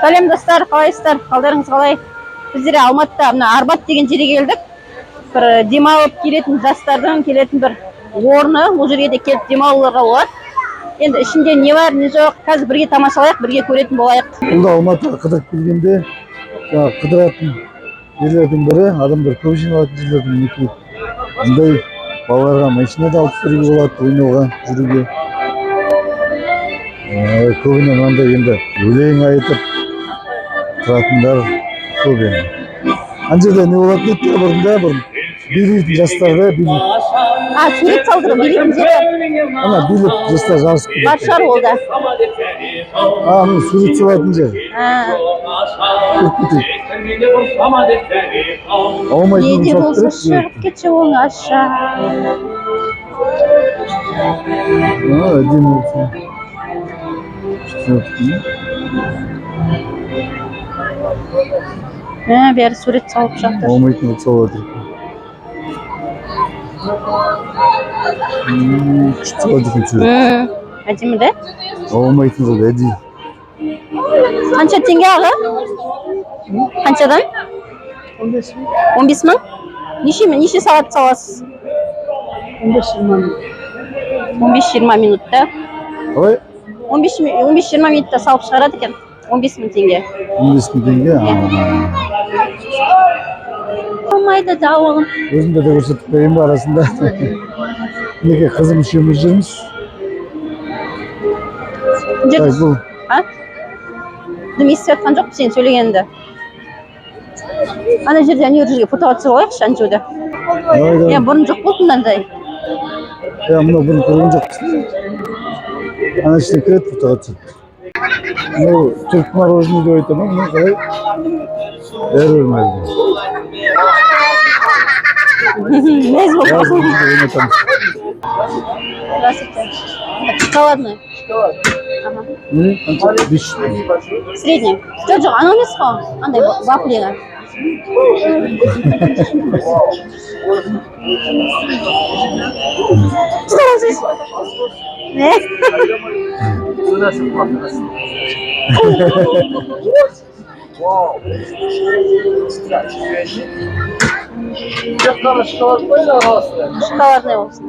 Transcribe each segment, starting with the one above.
Сәлем достар, қалайсыздар? Қалдарыңыз қалай? Біздер Алматыда мына Арбат деген жерге келдік. Бір демалып келетін жастардың келетін бір орны. Бұл жерге де келіп демалуларға болады. Енді ішінде не бар, не жоқ, қазір бірге тамашалайық, бірге көретін болайық. Бұл да Алматыға қыдырып келгенде, қыдыратын жерлердің бірі, адамдар көп жиналатын жерлердің бірі. Бұндай балаларға машинада алып беруге болады, ойнауға, жүруге. Көбіне мынандай енді өлең айтып тұратындар көп енді. Ана жерде не болады дейді, бұрында билейтін жастарды билейді. Сурет салдырып билейтін жері. Ана билеп жастар жарысып кетеді. Бар шығар ол да. Мына сурет салатын жер. Көріп кетейік. Неде болса шығып кетші оңаша. Әдемі болса. Бәрі сурет салып жатыр. Олмайтын болса болады. Күшті болады екен сурет. Әдемі де? Олмайтын болды, әдейі. Қанша теңге аға? Қаншадан? 15 мың. Неше сағат саласыз? 15-20 минутта. Қалай? 15-20 минутта салып шығарады екен. 15 мың теңге. 15 мың теңге? Алмайды дауылын. Өзімді де көрсетіп берейін бе арасында? Неге қызым үшеуміз жүрміз? Бұл? Дым естіп жатқан жоқ сен сөйлегенді. Ана жерде әне жерге фото түсіріп алайықшы Анжуды. Бұрын жоқ болды мынандай. Мына бұрын көрген жоқпыз. Ана ішіне кіреді фотоға түсіп. Мынау түрік мороженое деп айтады ма? Мынау қалай? Бәрі өлмейді. Мәз болып қалсын. Здравствуйте. Шоколадный. Средний. Жоқ, анау емес қой. Андай вафлиға. Что здесь? Не? Шоколадный болсын.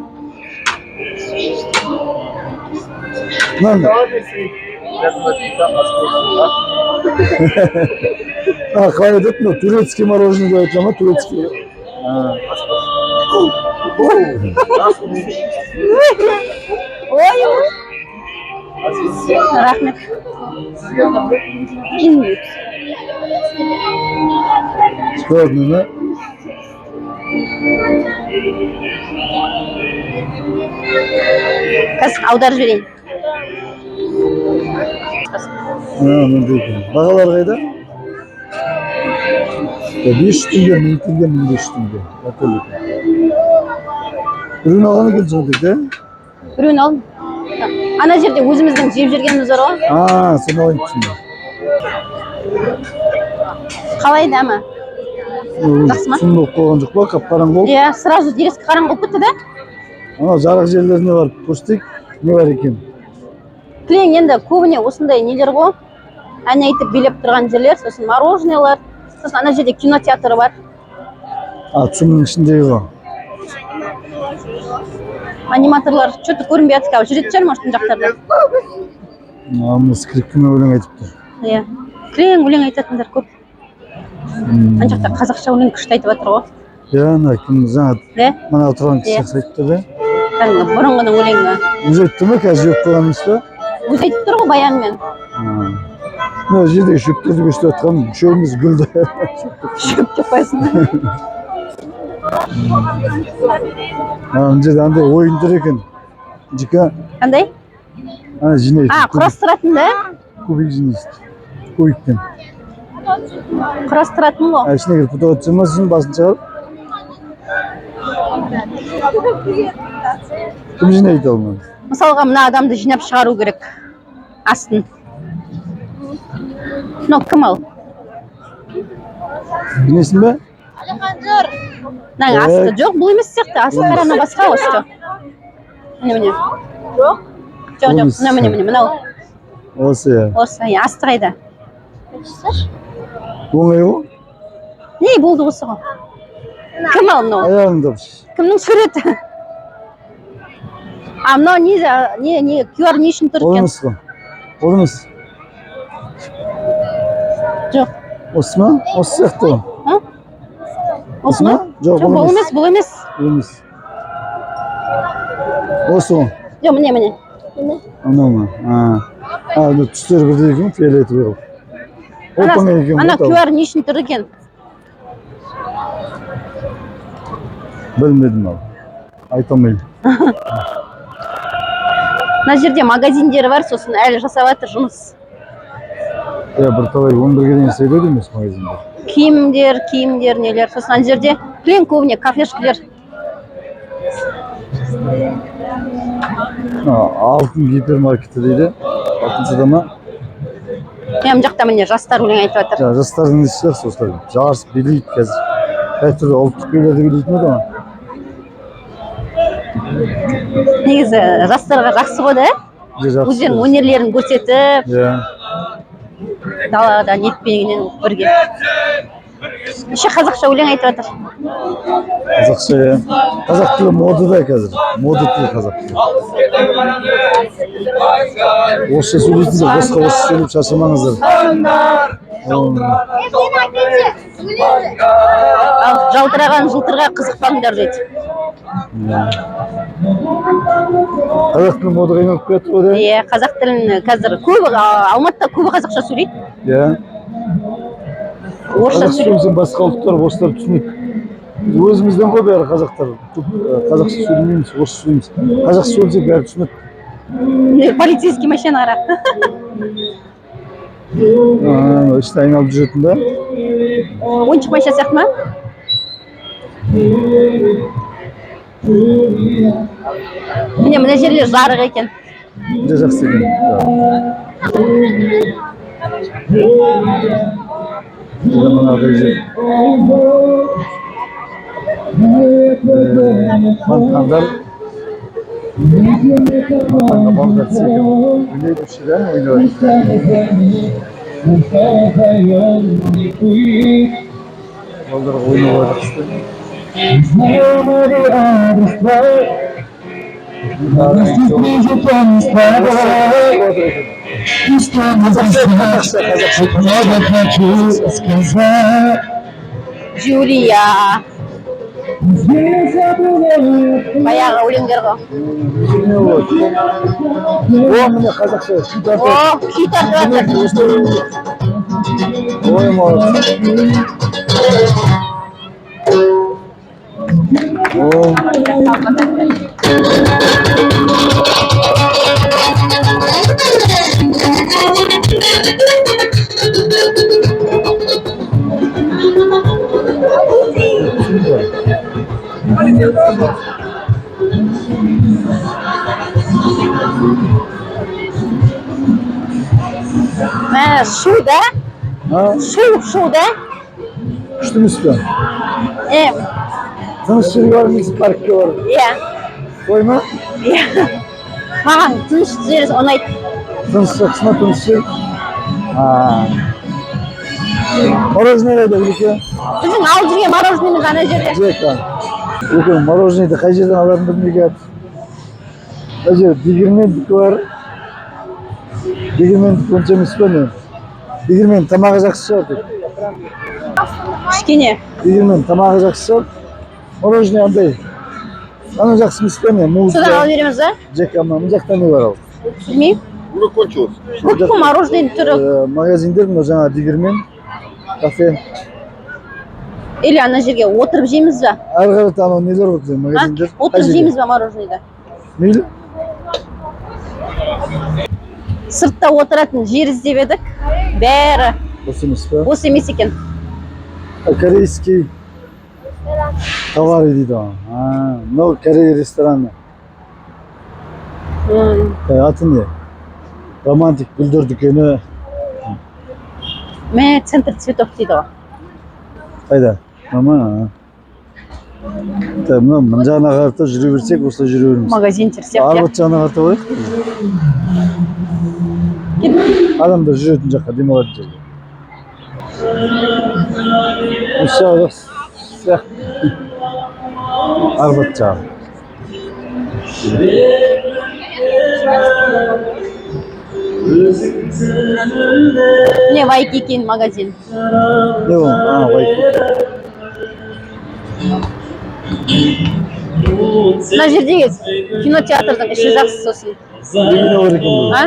Қалай айтады, турецкий мороженое деп айтыла ма? Турецкий. Ой, рахмет. Шоколадный, да? Қазір аударып жіберейін. Бағалар қайда? 500 теңге, 1000 теңге, 1500 теңге. Біреуін алғаны келді дейді, Біреуін алдым. Ана жерде өзіміздің жеп жүргеніміз бар ғой. Сен алайын түсінді. Қалай дәмі? Жақсы ма? Сұм болып қойған жоқ па, қап-қараң болып? Сразу дереске қараң болып кетті да? Жарық жерлеріне барып көрсетейік, не бар екен? Кілең енді көбіне осындай нелер ғой. Ән айтып билеп тұрған жерлер, сосын мороженелер, сосын ана жерде кинотеатры бар. Цумның ішіндегі ғой. Аниматорлар что-то көрінбей жатыр, жүретін шығар, может, мына жақтарда. Мұны скрипкамен өлең айтып тұр. Кілең өлең айтатындар көп. Ана жақта қазақша өлең күшті айтып жатыр ғой. Ана кім жаңа мана отырған кісі айтып тұр, бұрынғының өлеңі. Өзі айтты ма, қазір жеп қойған емес пе? Өзі айтып тұр ғой баянмен. Мына жердегі шөптерді көрсетіп жатқан үшеуміз гүлді. Шөп деп қойсын. Мына жерде андай ойындар екен. Жика. Қандай? Жинайды. Құрастыратын да? Кубик жинайды. Кубикпен. Құрастыратын ғой. Ішіне кіріп фото түсірмесін, басын шығарып. Кім жинайды олман? Мысалға, мына адамды жинап шығару керек. Астын. Кім ал? Білесің бе? Асты жоқ, бұл емес сияқты. Асты қараны басқа осы. Міне. Жоқ, мынау. Осы, Осы, асты қайда? оңай ғой. Не болды осы ғой? Кім ал мынау? Аяғыңда Кімнің суреті? А мынау не QR не үшін тұр ол екен? емес қой. Ол емес. Жоқ. Осы ма? Осы сияқты ғой. А? Осы ма? Жоқ, бұл емес, бұл емес. Емес. Осы ғой. Жоқ, міне. Анау ма? Түстері бірдей екен, фиолетовый қылып. Оп-оңай екен. Ана QR не үшін тұр екен? Білмедім ал. Айта алмаймын. Мына жерде магазиндері бар, сосын әлі жасап жатыр жұмыс. Бір талай 11-ге дейін істейді емес магазинде. Киімдер, нелер. Сосын ана жерде көбіне кафешкілер. Алтын гипермаркеті дейді. Алтыншыда ма? Мына жақта міне жастар өлең айтып жатыр. Жастардың несі жақсы осылар. Жарыс билейді қазір. Әртүрлі ұлттық билерді билейтін еді ғой. Негізі жастарға жақсы ғой да? Өздерінің өнерлерін көрсетіп, далада нетпегеннен бірге. Еще қазақша өлең айтып жатыр. Қазақша, қазақ тілі модада қазір. Мода тілі қазақ тілі. Орысша сөйлейтіндер, босқа орысша сөйлеп шаршамаңыздар. Ал жалтыраған жылтырға қызықпаңдар дейді. Қазақ тілі модаға айналып кетті ғой да? Иә, қазақ тілін қазір көбі, Алматыда көбі қазақша сөйлейді. Иә. Орысша Қазақ сөйлемесең басқа ұлттар, орыстар түсінеді. Өзімізден ғой бәрі қазақтар. Қазақша сөйлемейміз, орысша сөйлейміз. қазақша сөйлесек бәрі түсінеді. Полицейский машина қара. Іште айналып жүретін да? Ойыншық машина сияқты ма? Мына жерлер жарық екен. Жақсы екен. Мынадай жер. Фонтандар. Фонтанға балдар секілді. Білейді үшірен ойнайды. Балдарға ойнауға жақсы. Джулия. Баяғы өлеңдер ғой. Міне қазақша Күй тартып жатыр. Ой, молодцы. Шу да? Шу да? Күшті емес пе? Тыныш жерге барып немесе паркке барып? Иә. Ой ма? Иә. Маған тыныш жер ұнайды. Тыныш жақсы ма тыныш жер? Мороженое қайда Гүлке? Біздің алып жүрген мороженеміз ана жерде. Жека. Гүлке, мороженейді қай жерден аларын білмей келіп. Қай жер дегірмендікі бар. Дегірмендікі онша емес пе не? Дегірмен тамағы жақсы шығар деп. Кішкене. Дегірмен тамағы жақсы шығар. Мороженое андай. Ана жақсы емес пе не? Содан алып береміз ба? Жека, мына жақта не бар ал? Білмеймін. Көп қой мороженейдің түрі. Магазиндер мына жаңа дегірмен, кафе. Или ана жерге отырып жейміз ба? Ары қарата анау нелер бар магазиндер. Отырып жейміз ба мороженейді? Мейлі? Сыртта отыратын жер іздеп едік. Бәрі. Осы емес пе? Осы емес екен. Корейский товар дейді ғой. Мынау Корей рестораны. Аты не? Романтик гүлдер дүкені. Центр цветов дейді ғой. Қайда? Мына жағына қарата жүре берсек, осылай жүре береміз. Магазин терсек. Арбат жағына қарата қояйық. Адамдар жүретін жаққа демалатын жерге. Uşağı sıcak. Arbat çağı. Ne Waikiki magazin. Ne o? Ha, Waikiki. Mына жердегі кинотеатрдың іші жақсы сосын. Evine var ekan bu. А?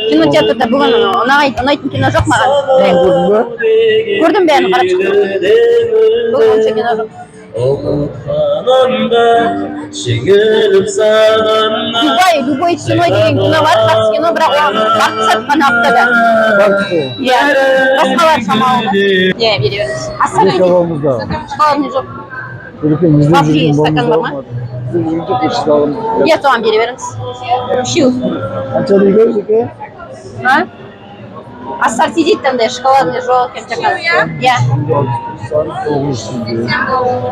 Кинотеатрда бүгін ұнайтын кино жоқ маған. Gördün mü? Көрдім бәрін қарап шықтым. Бүгін онша кино жоқ. Любой ценой деген кино бар, қарсы кино, бірақ оған бақсы сатқан аптада. Bak işte. Иә, басқалар шамалы. Иә, бере беріңіз. Астан Bir kavamızda. шоколадный жоқ. Көркен izlеп Кофе, жүрген стакан бар ма? болмады. Izlеп жүрген жоқ, ішті алым. Иә, соған бере беріңіз. Үшеу. Қанша дейді жеке? А? Ассорти дейді андай шоколадный жоқ екен шаққан. Иә.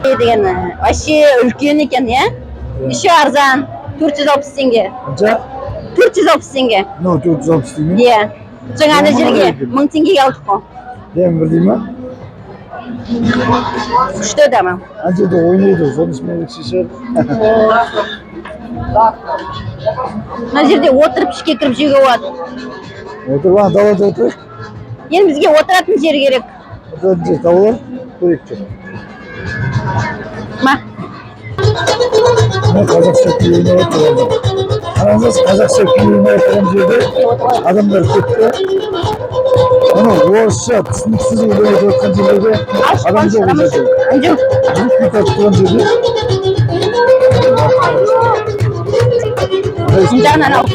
Деген вообще үлкен екен, иә? Еще арзан. 460 теңге. Қанша? 460 теңге. Ну, 460 değil mi? Иә. Жаңа ана жерге 1000 теңгеге алдық қой. Dem bir değil mi? Күшті адамы. Anca da oynuyordu. Sonuç mevcut şişer. Мына жерде отырып ішке кіріп жеуге болады. Otur bana davada otur. Енді бізге отыратын жер керек. Otur tavalar. Koyuk çok. Ма? Ne Kazakça köyüne oturalım. Aramız Kazakça köyüne oturan yerde adamlar gitti. Onu Orusça sınıfsız öyle oturkan yerlerde adam yok olacak. Анжу. Büyük bir tartışılan yerde. Жағынан анау.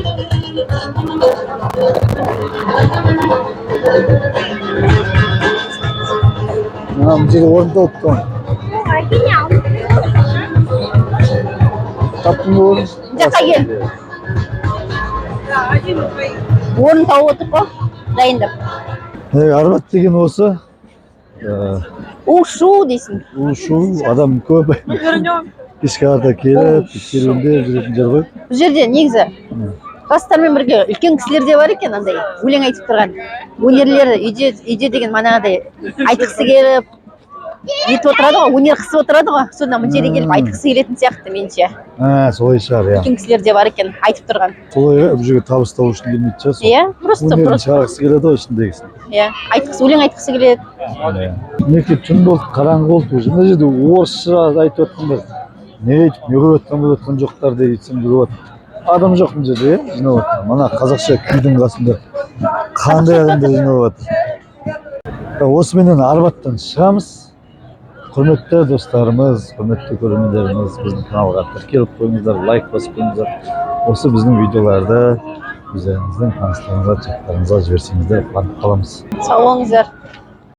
Amca orada oturdu. Taптың орын. Жаққа кел. Орын тауып отыр қой. Дайындап. Arvat деген осы. Ушу дейсің. Ушу адам көп. Кешке қарата келіп, серуендеп жүретін жер ғой. Бұл жерде негізі жастармен бірге үлкен кісілер де бар екен андай өлең айтып тұрған. Өнерлері үйде деген манағыдай айтқысы келіп нетіп отырады ғой, өнер қысып отырады ғой. Содан мына жерге келіп айтқысы келетін сияқты меніңше. Солай шығар, иә. Үлкен кісілер де бар екен айтып тұрған. Солай бұл жерге табыс табу үшін келмейді шығар. Иә, просто Өнерін шығарғысы келеді ғой ішіндегісін. Иә, өлең айтқысы келеді. Мінекей түн болды, қараңғы болды уже. Мына жерде орысша айтып жатқандар. Не айтып, не көріп жатқан жоқтар деп айтсам көріп жатыр. Адам жоқ мына жерде, иә, жинап жатыр. Мына қазақша күйдің қасында қандай адамдар жинап жатыр. Осыменен Арбаттан шығамыз. Құрметті достарымыз, құрметті көрермендеріміз, біздің каналға тіркеліп қойыңыздар, лайк басып қойыңыздар. Осы біздің видеоларды өздеріңіздің таныстарыңызға, чаттарыңызға жіберсеңіздер қуанып қаламыз. Сау болыңыздар.